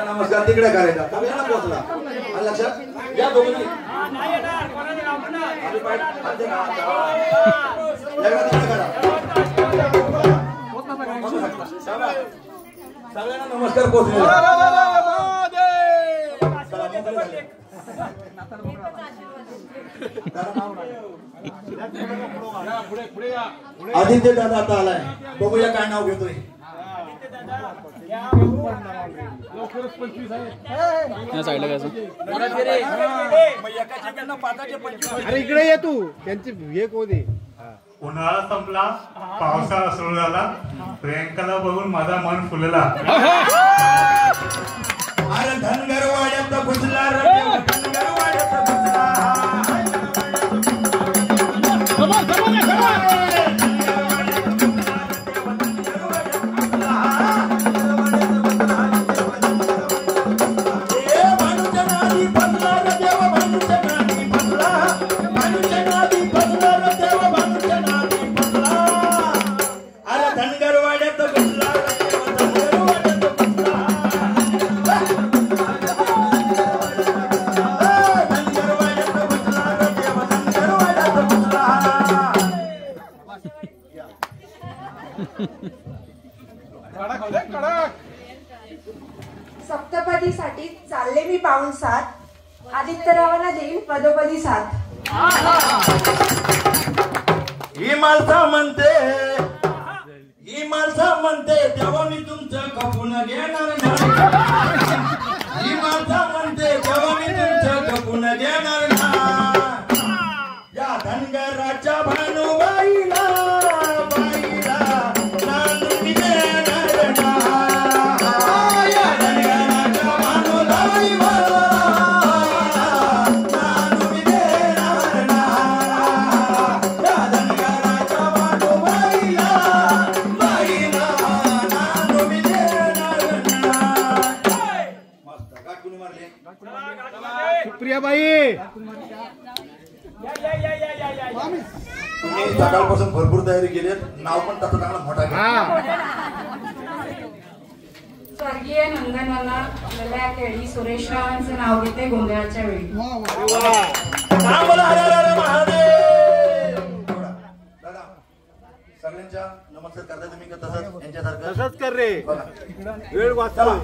नमस्कार तिकडे करायचा सगळ्यांना पोहोचला लक्षात या दोघांनी सगळ्यांना नमस्कार पोहोचले आदित्य दादा आता आलाय बघूया काय नाव घेतोय अरे इकडे ये तू त्यांची हे कोणी उन्हाळा संपला पावसाळा सुरू झाला प्रियंकाला बघून माझा मन फुलला अरे धनगर वाड्यात घुसला धनगर वाड्यात घुसला सप्तपदीसाठी चालले मी पाऊण सात आदित्यरावांना देईन पदोपदी साथ ही माणसा म्हणते तेव्हा मी तुमचं खपून घेणार नाही ही माणसा म्हणते तेव्हा मी तुमचं खपून घेणार नाही या धनगराच्या भानुबाईला प्रियाबाई तुम्ही सकाळपासून भरपूर तयारी केली नाव पण तसं चांगला मोठा स्वर्गीय नंदनवाला आपल्याला केळी सुरेश रावांचं नाव घेते गोंधळाच्या वेळी सगळ्यांच्या नमस्कार करता तुम्ही का तसंच यांच्यासारखं तसंच कर रे वेळ वाचला